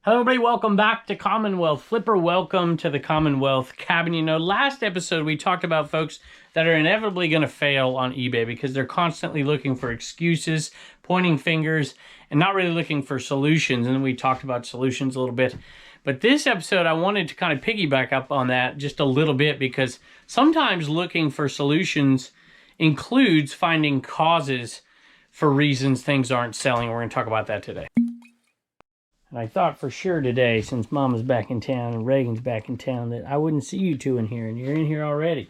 Hello everybody, welcome back to Commonwealth. Flipper, welcome to the Commonwealth cabin. You know, last episode we talked about folks that are inevitably going to fail on eBay because they're constantly looking for excuses, pointing fingers, and not really looking for solutions. And then we talked about solutions a little bit. But this episode, I wanted to kind of piggyback up on that just a little bit because sometimes looking for solutions includes finding causes for reasons things aren't selling. We're going to talk about that today. And I thought for sure today, since Mama's back in town and Reagan's back in town, that I wouldn't see you two in here, and you're in here already.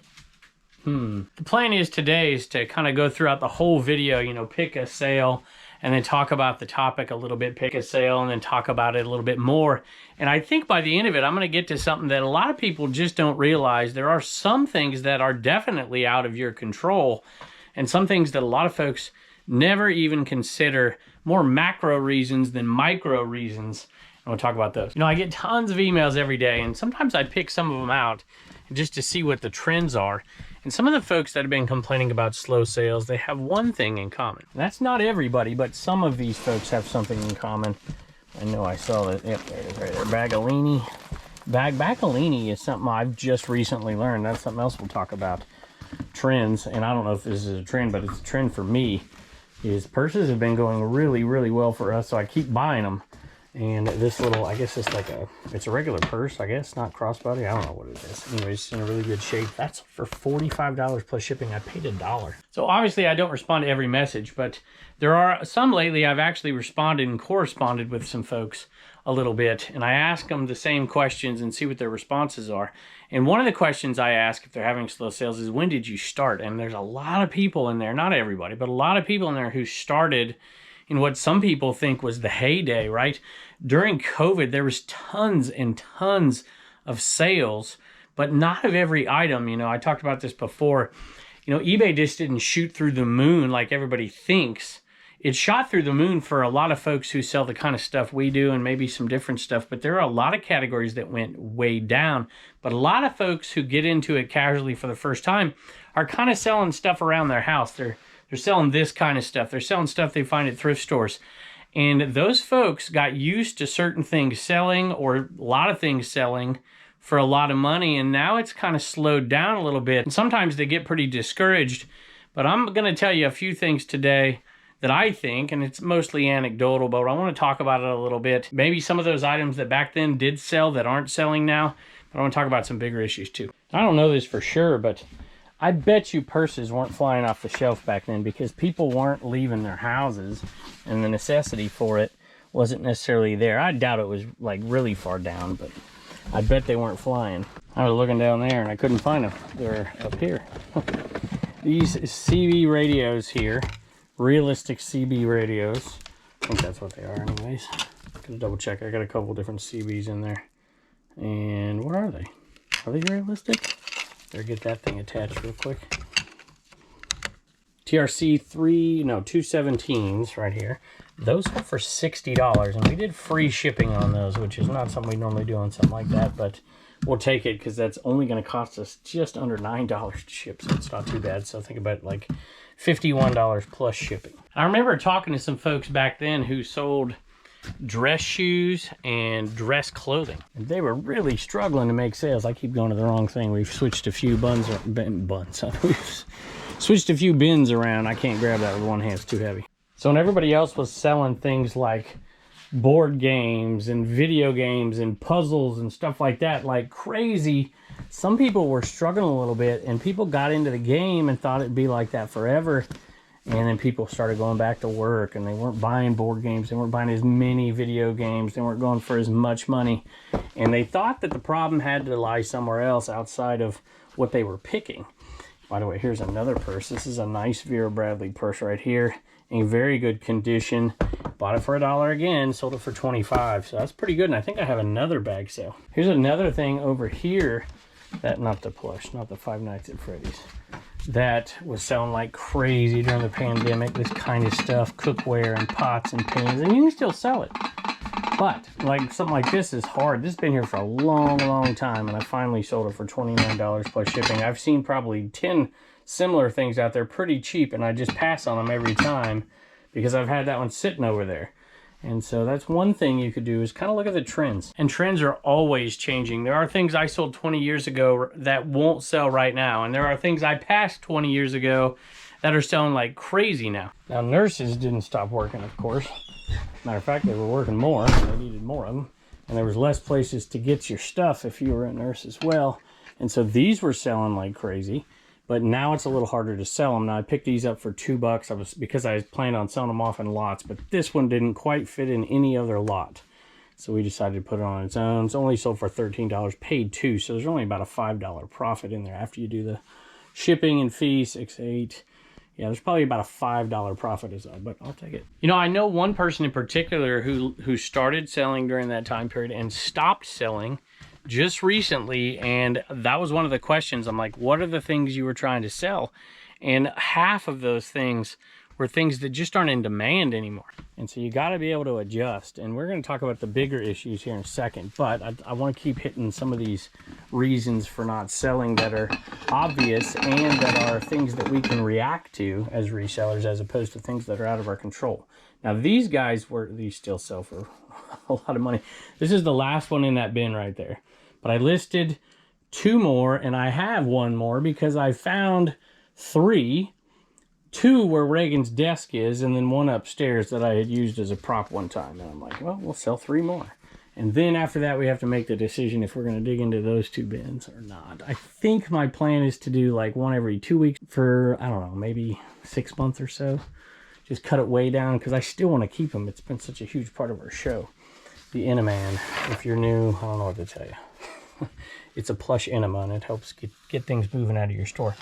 The plan is today is to kind of go throughout the whole video, you know, pick a sale, and then talk about the topic a little bit, pick a sale, and then talk about it a little bit more. And I think by the end of it, I'm going to get to something that a lot of people just don't realize. There are some things that are definitely out of your control, and some things that a lot of folks never even consider, more macro reasons than micro reasons. And we'll talk about those. You know, I get tons of emails every day, and sometimes I pick some of them out just to see what the trends are. And some of the folks that have been complaining about slow sales, they have one thing in common. That's not everybody, but some of these folks have something in common. I know I saw that. Yep, there it is right there. Bagolini. Bagolini is something I've just recently learned. That's something else we'll talk about. Trends, and I don't know if this is a trend, but it's a trend for me. Is purses have been going really, really well for us, so I keep buying them. And this little, I guess it's like it's a regular purse, I guess, not crossbody. I don't know what it is. Anyways, it's in a really good shape. That's for $45 plus shipping. I paid $1. So obviously I don't respond to every message, but there are some lately I've actually responded and corresponded with some folks a little bit, and I ask them the same questions and see what their responses are. And one of the questions I ask if they're having slow sales is, when did you start? And there's a lot of people in there, not everybody, but a lot of people in there who started in what some people think was the heyday, right? During COVID, there was tons and tons of sales, but not of every item. You know, I talked about this before. You know, eBay just didn't shoot through the moon like everybody thinks. It shot through the moon for a lot of folks who sell the kind of stuff we do and maybe some different stuff, but there are a lot of categories that went way down. But a lot of folks who get into it casually for the first time are kind of selling stuff around their house. They're selling this kind of stuff. They're selling stuff they find at thrift stores. And those folks got used to certain things selling, or a lot of things selling, for a lot of money, and now it's kind of slowed down a little bit. And sometimes they get pretty discouraged. But I'm going to tell you a few things today that I think, and it's mostly anecdotal, but I want to talk about it a little bit. Maybe some of those items that back then did sell that aren't selling now, but I want to talk about some bigger issues too. I don't know this for sure, but I bet you purses weren't flying off the shelf back then because people weren't leaving their houses, and the necessity for it wasn't necessarily there. I doubt it was like really far down, but I bet they weren't flying. I was looking down there and I couldn't find them. They're up here. These CB radios here, realistic CB radios. I think that's what they are anyways. Gonna double check. I got a couple different CBs in there. And what are they? Are they realistic? Better get that thing attached real quick. TRC 217s right here. Those are for $60, and we did free shipping on those, which is not something we normally do on something like that, but we'll take it because that's only going to cost us just under $9 to ship, so it's not too bad. So think about like $51 plus shipping. I remember talking to some folks back then who sold dress shoes and dress clothing, and they were really struggling to make sales. I keep going to the wrong thing. We've switched a few we've switched a few bins around. I can't grab that with one hand, it's too heavy. So when everybody else was selling things like board games and video games and puzzles and stuff like that like crazy, some people were struggling a little bit, and people got into the game and thought it'd be like that forever. And then people started going back to work, and they weren't buying board games. They weren't buying as many video games. They weren't going for as much money. And they thought that the problem had to lie somewhere else outside of what they were picking. By the way, here's another purse. This is a nice Vera Bradley purse right here, in very good condition. Bought it for $1 again, sold it for $25. So that's pretty good. And I think I have another bag sale. Here's another thing over here that, not the plush, not the Five Nights at Freddy's, that was selling like crazy during the pandemic. This kind of stuff, cookware and pots and pans, and you can still sell it. But like something like this is hard. This has been here for a long time, and I finally sold it for $29 plus shipping. I've seen probably 10 similar things out there pretty cheap, and I just pass on them every time because I've had that one sitting over there. And so that's one thing you could do, is kind of look at the trends. And trends are always changing. There are things I sold 20 years ago that won't sell right now. And there are things I passed 20 years ago that are selling like crazy now. Now, nurses didn't stop working, of course. Matter of fact, they were working more. They needed more of them. And there was less places to get your stuff if you were a nurse as well. And so these were selling like crazy. But now it's a little harder to sell them. Now, I picked these up for $2 because I was planning on selling them off in lots, but this one didn't quite fit in any other lot. So we decided to put it on its own. It's only sold for $13, paid $2, so there's only about a $5 profit in there after you do the shipping and fees, 6, 8. Yeah, there's probably about a $5 profit as well, but I'll take it. You know, I know one person in particular who started selling during that time period and stopped selling just recently, and that was one of the questions. I'm like, what are the things you were trying to sell? And half of those things were things that just aren't in demand anymore. And so you got to be able to adjust. And we're going to talk about the bigger issues here in a second, but I want to keep hitting some of these reasons for not selling that are obvious and that are things that we can react to as resellers, as opposed to things that are out of our control. Now, these guys these still sell for a lot of money. This is the last one in that bin right there. But I listed 2 more, and I have 1 more because I found 3. 2 where Reagan's desk is, and then 1 upstairs that I had used as a prop one time. And I'm like, well, we'll sell 3 more. And then after that, we have to make the decision if we're going to dig into those 2 bins or not. I think my plan is to do like 1 every 2 weeks for, I don't know, maybe 6 months or so. Just cut it way down because I still want to keep them. It's been such a huge part of our show. The Enaman, if you're new, I don't know what to tell you. It's a plush enema, and it helps get things moving out of your store.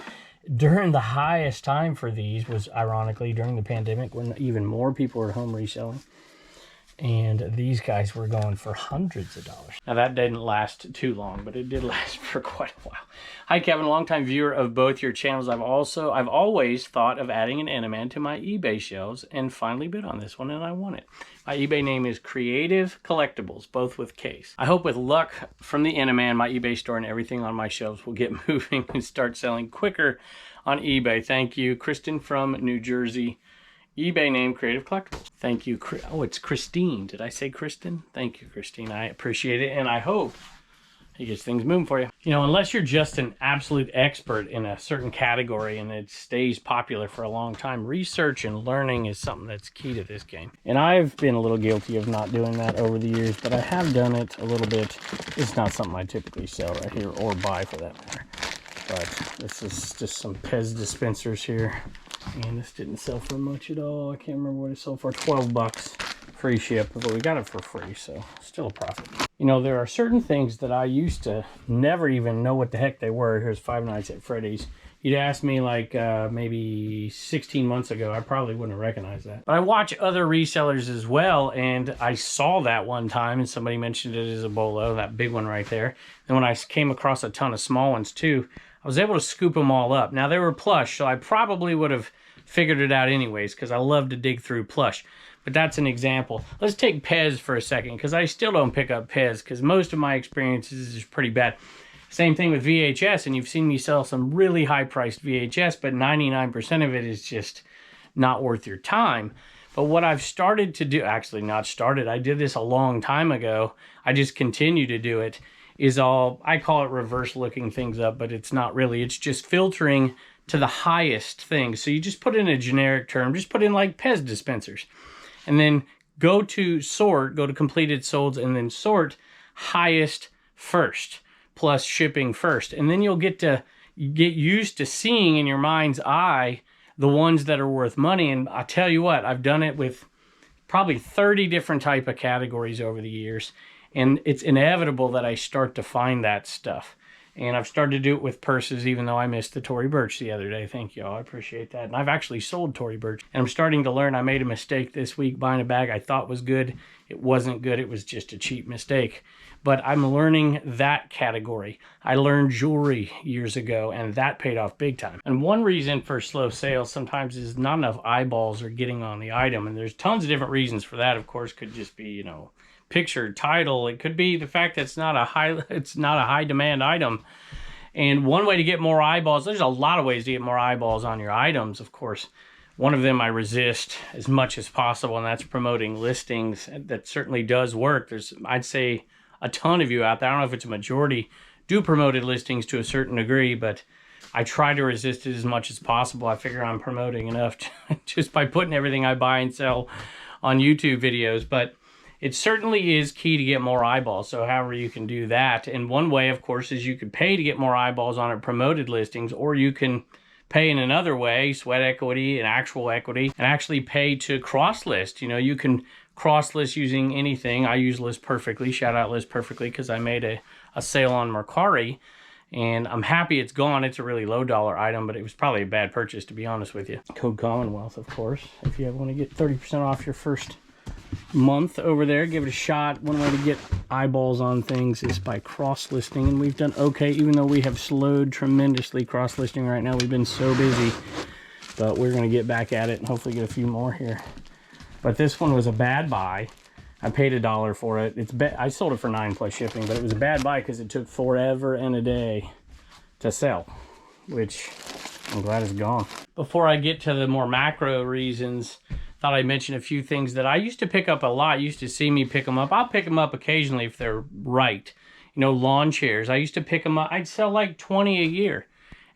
During the highest time for these was, ironically, during the pandemic, when even more people were home reselling. And these guys were going for hundreds of dollars. Now, that didn't last too long, but it did last for quite a while. Hi, Kevin, longtime viewer of both your channels. I've always thought of adding an Enaman to my eBay shelves, and finally bid on this one, and I won it. My eBay name is Creative Collectibles, both with Case. I hope with luck from the Enaman, my eBay store and everything on my shelves will get moving and start selling quicker on eBay. Thank you, Kristen from New Jersey. eBay name, Creative Collectibles. Thank you. Oh, it's Christine. Did I say Kristen? Thank you, Christine. I appreciate it, and I hope he gets things moving for you. You know, unless you're just an absolute expert in a certain category and it stays popular for a long time, research and learning is something that's key to this game. And I've been a little guilty of not doing that over the years, but I have done it a little bit. It's not something I typically sell right here, or buy for that matter. But this is just some Pez dispensers here. And this didn't sell for much at all. I can't remember what it sold for. $12, free ship, but we got it for free, so still a profit. You know, there are certain things that I used to never even know what the heck they were. Here's Five Nights at Freddy's. You'd ask me like maybe 16 months ago, I probably wouldn't have recognized that. But I watch other resellers as well, and I saw that one time, and somebody mentioned it as a bolo, that big one right there. And when I came across a ton of small ones too, I was able to scoop them all up. Now, they were plush, so I probably would have figured it out anyways, because I love to dig through plush. But that's an example. Let's take Pez for a second, because I still don't pick up Pez, because most of my experiences is pretty bad. Same thing with VHS, and you've seen me sell some really high-priced VHS, but 99% of it is just not worth your time. But what I've started to do, actually not started, I did this a long time ago, I just continue to do it, is I call it reverse looking things up, but it's not really. It's just filtering to the highest things. So you just put in a generic term, just put in like Pez dispensers, and then go to sort, go to completed solds, and then sort highest first, plus shipping first. And then you'll get used to seeing in your mind's eye the ones that are worth money. And I tell you what, I've done it with probably 30 different type of categories over the years. And it's inevitable that I start to find that stuff. And I've started to do it with purses, even though I missed the Tory Burch the other day. Thank y'all, I appreciate that. And I've actually sold Tory Burch. And I'm starting to learn. I made a mistake this week buying a bag I thought was good. It wasn't good, it was just a cheap mistake. But I'm learning that category. I learned jewelry years ago, and that paid off big time. And one reason for slow sales sometimes is not enough eyeballs are getting on the item. And there's tons of different reasons for that. Of course, could just be, you know, picture, title. It could be the fact that it's not a high demand item. And one way to get more eyeballs, there's a lot of ways to get more eyeballs on your items, of course. One of them I resist as much as possible, and that's promoting listings. That certainly does work. There's, I'd say, a ton of you out there. I don't know if it's a majority do promoted listings to a certain degree, but I try to resist it as much as possible. I figure I'm promoting enough just by putting everything I buy and sell on YouTube videos, but it certainly is key to get more eyeballs. So however you can do that. And one way, of course, is you could pay to get more eyeballs on promoted listings, or you can pay in another way, sweat equity and actual equity, and actually pay to cross list. You know, you can cross list using anything. I use List Perfectly, shout out List Perfectly, because I made a sale on Mercari, and I'm happy it's gone. It's a really low dollar item, but it was probably a bad purchase, to be honest with you. Code Commonwealth, of course. If you want to get 30% off your first month over there, give it a shot. One way to get eyeballs on things is by cross-listing, and we've done okay, even though we have slowed tremendously cross-listing right now. We've been so busy, but we're going to get back at it and hopefully get a few more here. But this one was a bad buy. I paid $1 for it. I sold it for $9 plus shipping, but it was a bad buy because it took forever and a day to sell, which I'm glad it's gone. Before I get to the more macro reasons, thought I'd mention a few things that I used to pick up a lot. You used to see me pick them up. I'll pick them up occasionally if they're right. You know, lawn chairs. I used to pick them up. I'd sell like 20 a year.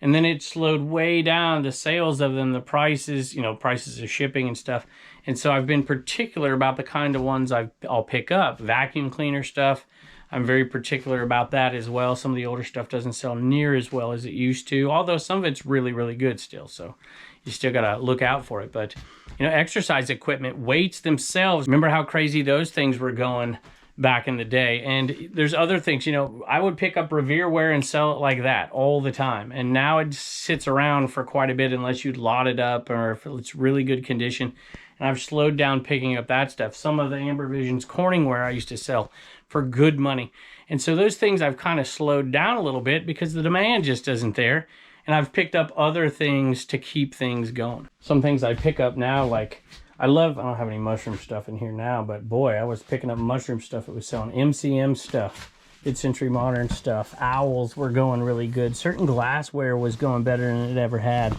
And then it slowed way down, the sales of them, the prices, you know, prices of shipping and stuff. And so I've been particular about the kind of ones I'll pick up. Vacuum cleaner stuff, I'm very particular about that as well. Some of the older stuff doesn't sell near as well as it used to, although some of it's really, really good still. So you still got to look out for it. But, you know, exercise equipment, weights themselves, remember how crazy those things were going back in the day. And there's other things, you know, I would pick up Revereware and sell it like that all the time. And now it sits around for quite a bit unless you lot it up or if it's really good condition. And I've slowed down picking up that stuff. Some of the Amber Vision's Corningware I used to sell for good money. And so those things I've kind of slowed down a little bit because the demand just isn't there. And I've picked up other things to keep things going. Some things I pick up now, like I don't have any mushroom stuff in here now, but boy, I was picking up mushroom stuff. It was selling MCM stuff, mid-century modern stuff. Owls were going really good. Certain glassware was going better than it ever had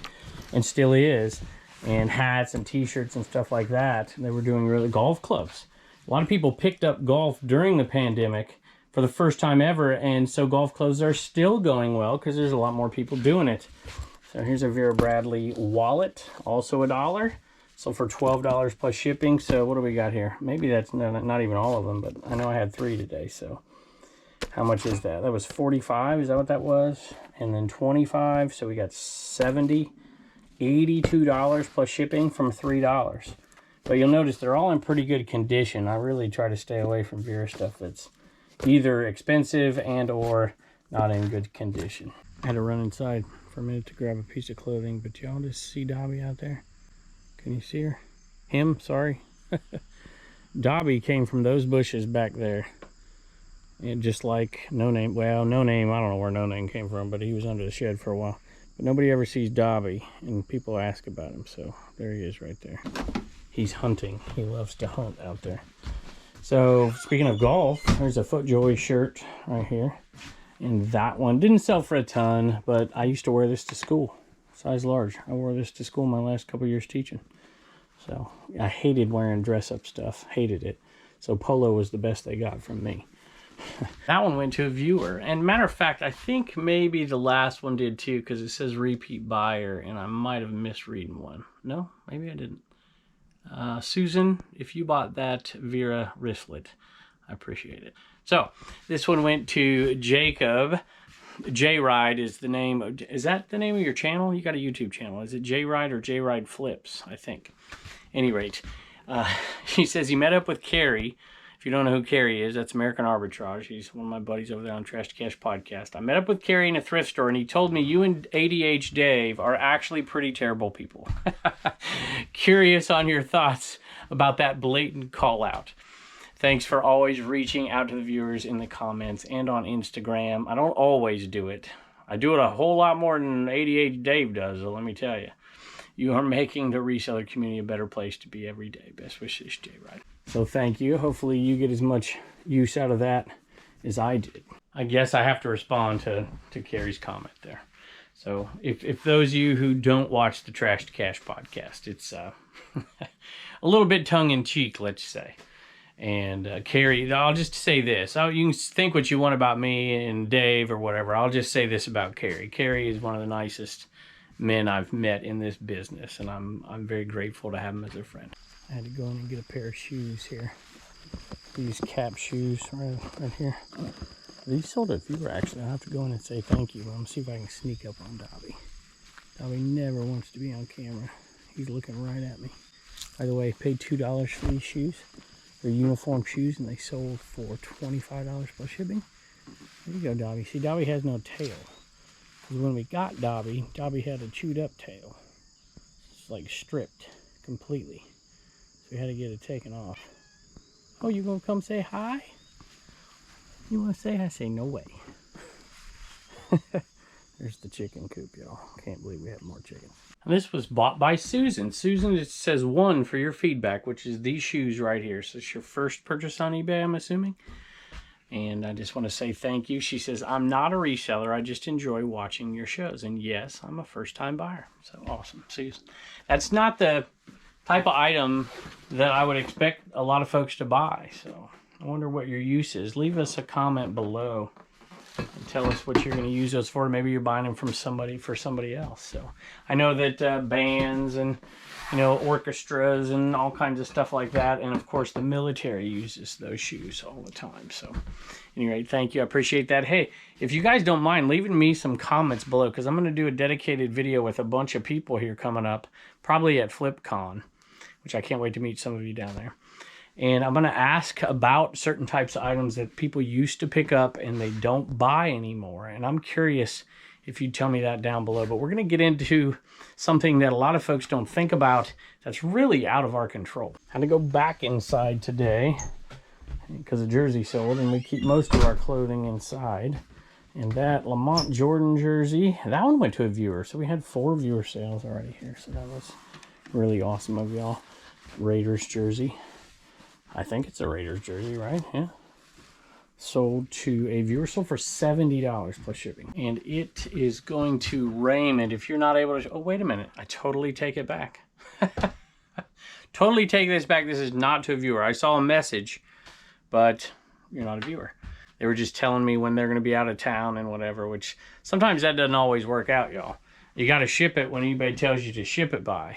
and still is. And hats and t-shirts and stuff like that. They were doing really golf clubs. A lot of people picked up golf during the pandemic for the first time ever, and so golf clubs are still going well because there's a lot more people doing it. So here's a Vera Bradley wallet, also $1. So for $12 plus shipping. So what do we got here? Maybe that's not even all of them, but I know I had 3 today. So how much is that? That was 45. Is that what that was? And then 25. So we got 70. $82 plus shipping from $3. But you'll notice they're all in pretty good condition. I really try to stay away from Vera stuff that's either expensive and or not in good condition. I had to run inside for a minute to grab a piece of clothing, but y'all just see Dobby out there? Can you see her? Him, sorry. Dobby came from those bushes back there. And just like No Name, well, No Name, I don't know where No Name came from, but he was under the shed for a while. But nobody ever sees Dobby, and people ask about him, so there he is right there. He's hunting. He loves to hunt out there. So, speaking of golf, there's a FootJoy shirt right here. And that one didn't sell for a ton, but I used to wear this to school. Size large. I wore this to school my last couple years teaching. So, I hated wearing dress-up stuff. Hated it. So, polo was the best they got from me. That one went to a viewer, and matter of fact, I think maybe the last one did too, because it says repeat buyer, and I might have misreading one. No, maybe I didn't. Susan, if you bought that Vera wristlet, I appreciate it. So this one went to Jacob. J-Ride is the name. Is that the name of your channel? You got a YouTube channel. Is it J-Ride or J-Ride Flips? I think. Any rate, he says he met up with Carrie. If you don't know who Carrie is, that's American Arbitrage. He's one of my buddies over there on Trash to Cash podcast. I met up with Carrie in a thrift store, and he told me you and ADH Dave are actually pretty terrible people. Curious on your thoughts about that blatant call out. Thanks for always reaching out to the viewers in the comments and on Instagram. I don't always do it. I do it a whole lot more than ADH Dave does, so let me tell you. You are making the reseller community a better place to be every day. Best wishes, J-Ride. So thank you. Hopefully you get as much use out of that as I did. I guess I have to respond to Carrie's comment there. So if those of you who don't watch the Trash to Cash podcast, it's a little bit tongue-in-cheek, let's say. And Carrie, I'll just say this. You can think what you want about me and Dave or whatever. I'll just say this about Carrie. Carrie is one of the nicest men I've met in this business, and I'm very grateful to have him as a friend. I had to go in and get a pair of shoes here. These cap shoes right here. These sold at Viewer, actually. I'll have to go in and say thank you. I'm going to see if I can sneak up on Dobby. Dobby never wants to be on camera. He's looking right at me. By the way, paid $2 for these shoes. They're uniform shoes, and they sold for $25 plus shipping. There you go, Dobby. See, Dobby has no tail. Because when we got Dobby, Dobby had a chewed up tail. It's like stripped completely. So we had to get it taken off. Oh, you going to come say hi? You want to say hi? Say no way. There's the chicken coop, y'all. Can't believe we have more chickens. And this was bought by Susan. Susan, it says 1 for your feedback, which is these shoes right here. So it's your first purchase on eBay, I'm assuming. And I just want to say thank you. She says, I'm not a reseller. I just enjoy watching your shows. And yes, I'm a first-time buyer. So awesome, Susan. That's not the type of item that I would expect a lot of folks to buy. So I wonder what your use is. Leave us a comment below and tell us what you're going to use those for. Maybe you're buying them from somebody for somebody else. So I know that bands and orchestras and all kinds of stuff like that, and of course the military uses those shoes all the time. So anyway, thank you, I appreciate that. Hey, if you guys don't mind leaving me some comments below, because I'm going to do a dedicated video with a bunch of people here coming up, probably at FlipCon, which I can't wait to meet some of you down there. And I'm going to ask about certain types of items that people used to pick up and they don't buy anymore. And I'm curious if you'd tell me that down below. But we're going to get into something that a lot of folks don't think about that's really out of our control. I had to go back inside today because the jersey sold, and we keep most of our clothing inside. And that Lamont Jordan jersey, that one went to a viewer. So we had 4 viewer sales already here. So that was really awesome of y'all. Raiders jersey. I think it's a Raiders jersey, right? Yeah. Sold to a viewer, sold for $70 plus shipping. And it is going to Raymond. If you're not able to... Oh, wait a minute. I totally take it back. Totally take this back. This is not to a viewer. I saw a message, but you're not a viewer. They were just telling me when they're going to be out of town and whatever, which sometimes that doesn't always work out, y'all. You got to ship it when eBay tells you to ship it by.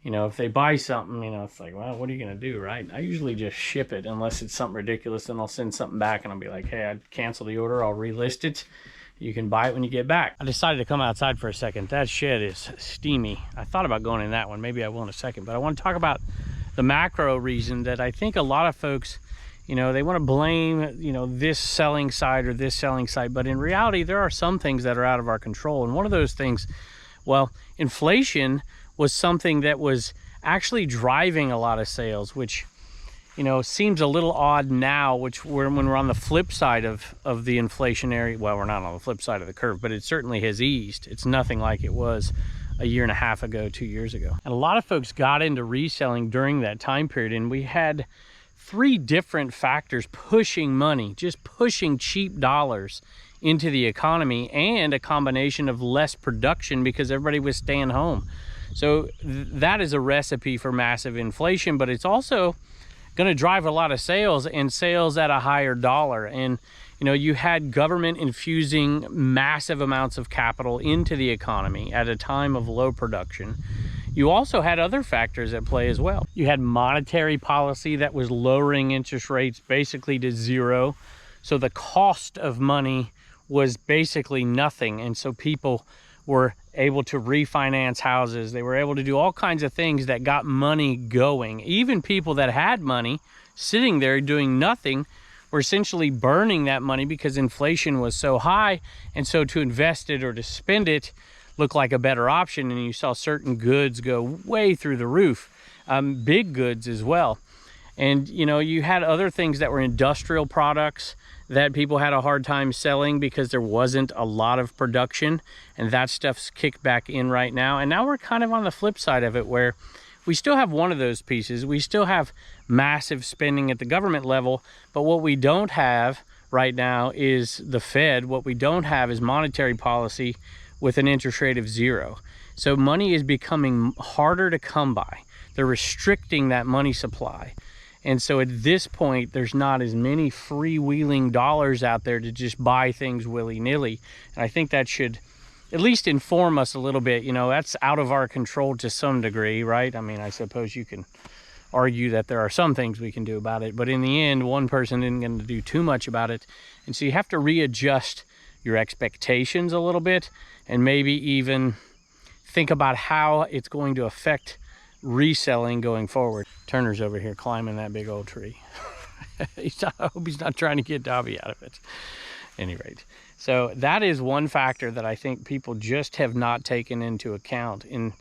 If they buy something, it's like, well, what are you going to do, right? I usually just ship it unless it's something ridiculous. Then I'll send something back and I'll be like, hey, I'd cancel the order. I'll relist it. You can buy it when you get back. I decided to come outside for a second. That shed is steamy. I thought about going in that one. Maybe I will in a second. But I want to talk about the macro reason that I think a lot of folks, they want to blame, this selling side or this selling side. But in reality, there are some things that are out of our control. And one of those things, well, inflation was something that was actually driving a lot of sales, which, seems a little odd now, when we're on the flip side of the inflationary, well, we're not on the flip side of the curve, but it certainly has eased. It's nothing like it was a year and a half ago, 2 years ago. And a lot of folks got into reselling during that time period, and we had 3 different factors pushing money, just pushing cheap dollars into the economy, and a combination of less production because everybody was staying home. So that is a recipe for massive inflation, but it's also going to drive a lot of sales, and sales at a higher dollar. And, you had government infusing massive amounts of capital into the economy at a time of low production. You also had other factors at play as well. You had monetary policy that was lowering interest rates basically to 0. So the cost of money was basically nothing. And so people were able to refinance houses. They were able to do all kinds of things that got money going. Even people that had money sitting there doing nothing were essentially burning that money because inflation was so high. And so to invest it or to spend it looked like a better option. And you saw certain goods go way through the roof, big goods as well. And, you had other things that were industrial products that people had a hard time selling because there wasn't a lot of production, and that stuff's kicked back in right now. And now we're kind of on the flip side of it, where we still have one of those pieces. We still have massive spending at the government level, but what we don't have right now is the Fed. What we don't have is monetary policy. with an interest rate of 0. So money is becoming harder to come by. They're restricting that money supply. And so at this point, there's not as many freewheeling dollars out there to just buy things willy-nilly. And I think that should at least inform us a little bit. You know, that's out of our control to some degree, right? I mean, I suppose you can argue that there are some things we can do about it, but in the end, one person isn't going to do too much about it. And so you have to readjust your expectations a little bit, and maybe even think about how it's going to affect reselling going forward. Turner's over here climbing that big old tree. I hope he's not trying to get Dobby out of it. At any rate, so that is one factor that I think people just have not taken into account, and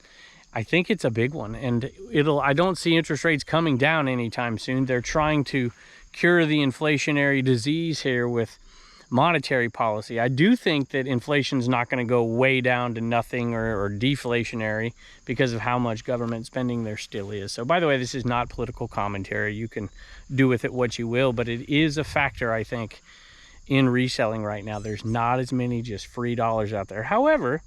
I think it's a big one. And I don't see interest rates coming down anytime soon. They're trying to cure the inflationary disease here with monetary policy. I do think that inflation's not going to go way down to nothing or deflationary because of how much government spending there still is. So by the way, this is not political commentary. You can do with it what you will, but it is a factor, I think, in reselling right now. There's not as many just free dollars out there. However,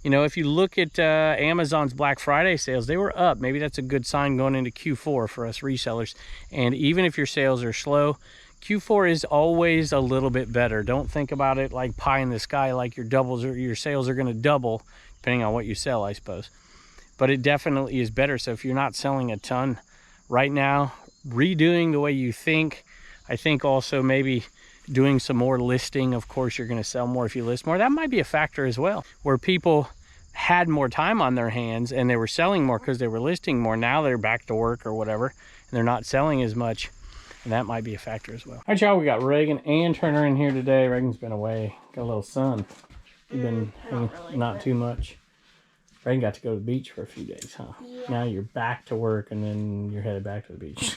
you know, if you look at Amazon's Black Friday sales, they were up. Maybe that's a good sign going into Q4 for us resellers. And even if your sales are slow, Q4 is always a little bit better. Don't think about it like pie in the sky, like your sales are going to double, depending on what you sell, I suppose. But it definitely is better. So if you're not selling a ton right now, redoing the way you think, I think also maybe doing some more listing. Of course, you're going to sell more if you list more. That might be a factor as well, where people had more time on their hands and they were selling more because they were listing more. Now they're back to work or whatever, and they're not selling as much. And that might be a factor as well. All right, y'all, we got Reagan and Turner in here today. Reagan's been away, got a little sun. You've been not too much. Reagan got to go to the beach for a few days, huh? Yeah. Now you're back to work and then you're headed back to the beach.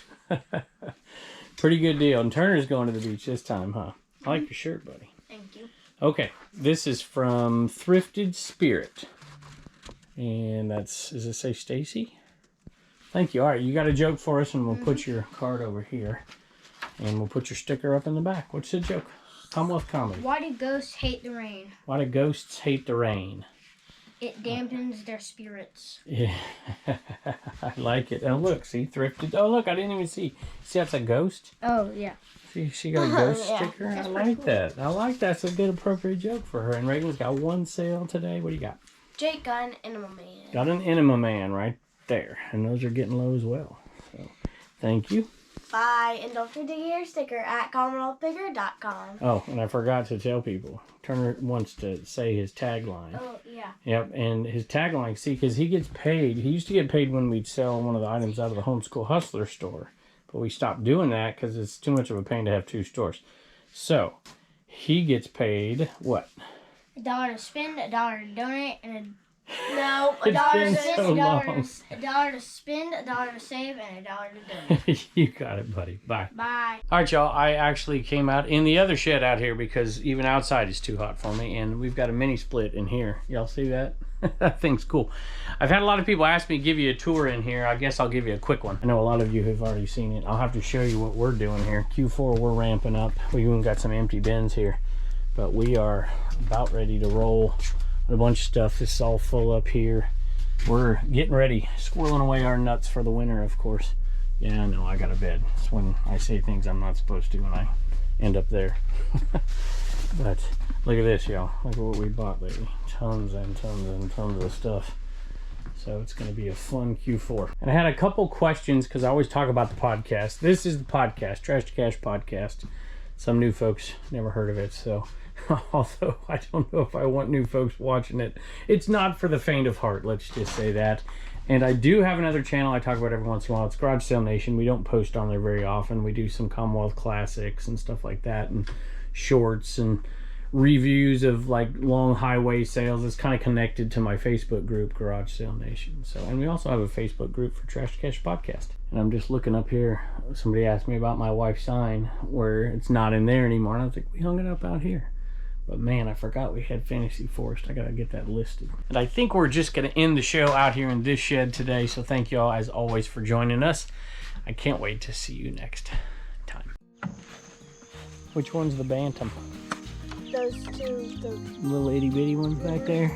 Pretty good deal. And Turner's going to the beach this time, huh? I like your shirt, buddy. Thank you. Okay, this is from Thrifted Spirit. And that's, does it say Stacy? Thank you. All right, you got a joke for us, and we'll put your card over here. And we'll put your sticker up in the back. What's the joke? Commonwealth comedy. Why do ghosts hate the rain? Why do ghosts hate the rain? It dampens their spirits. Yeah, I like it. Oh, look, see, Thrifted. Oh, look, I didn't even see. See, that's a ghost? Oh, yeah. See, she got a ghost yeah, sticker? I like cool. That. I like that. It's a good, appropriate joke for her. And Reagan's got one sale today. What do you got? Jake got an Enema Man. Got an Enema Man right there. And those are getting low as well. So, thank you. Bye. And don't forget to get your sticker at CommonwealthBigger.com. Oh, and I forgot to tell people. Turner wants to say his tagline. Oh, yeah. Yep, and his tagline, see, because he gets paid. He used to get paid when we'd sell one of the items out of the Homeschool Hustler store. But we stopped doing that because it's too much of a pain to have two stores. So, he gets paid, what? $1 to spend, $1 to donate, and $1 to spend, $1 to save, and $1 to donate. You got it, buddy. Bye. Bye. All right, y'all. I actually came out in the other shed out here because even outside is too hot for me, and we've got a mini split in here. Y'all see that? That thing's cool. I've had a lot of people ask me to give you a tour in here. I guess I'll give you a quick one. I know a lot of you have already seen it. I'll have to show you what we're doing here. Q4, we're ramping up. We even got some empty bins here, but we are about ready to roll. A bunch of stuff is all full up here. We're getting ready, squirreling away our nuts for the winter, of course. Yeah, I know, I got a bed. It's when I say things I'm not supposed to when I end up there. But look at this, y'all. Look at what we bought lately. Tons and tons and tons of stuff. So it's going to be a fun Q4. And I had a couple questions because I always talk about the podcast. This is the podcast, Trash to Cash podcast. Some new folks never heard of it, so although I don't know if I want new folks watching it. It's not for the faint of heart, let's just say that. And I do have another channel I talk about every once in a while. It's Garage Sale Nation. We don't post on there very often. We do some Commonwealth classics and stuff like that, and shorts and reviews of like long highway sales. It's kind of connected to my Facebook group, Garage Sale Nation. So, and we also have a Facebook group for Trash to Cash podcast. And I'm just looking up here. Somebody asked me about my wife's sign where it's not in there anymore. And I was like, we hung it up out here. But man, I forgot we had Fantasy Forest. I gotta get that listed. And I think we're just gonna end the show out here in this shed today. So thank you all as always for joining us. I can't wait to see you next time. Which one's the Bantam? The those two, the Little itty bitty ones back there.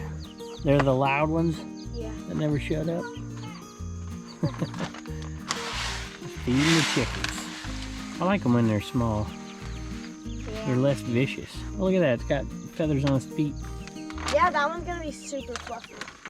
They're the loud ones yeah. that never shut up. Feeding the chickens. I like them when they're small. They're less vicious. Oh, look at that. It's got feathers on its feet. Yeah, that one's gonna be super fluffy.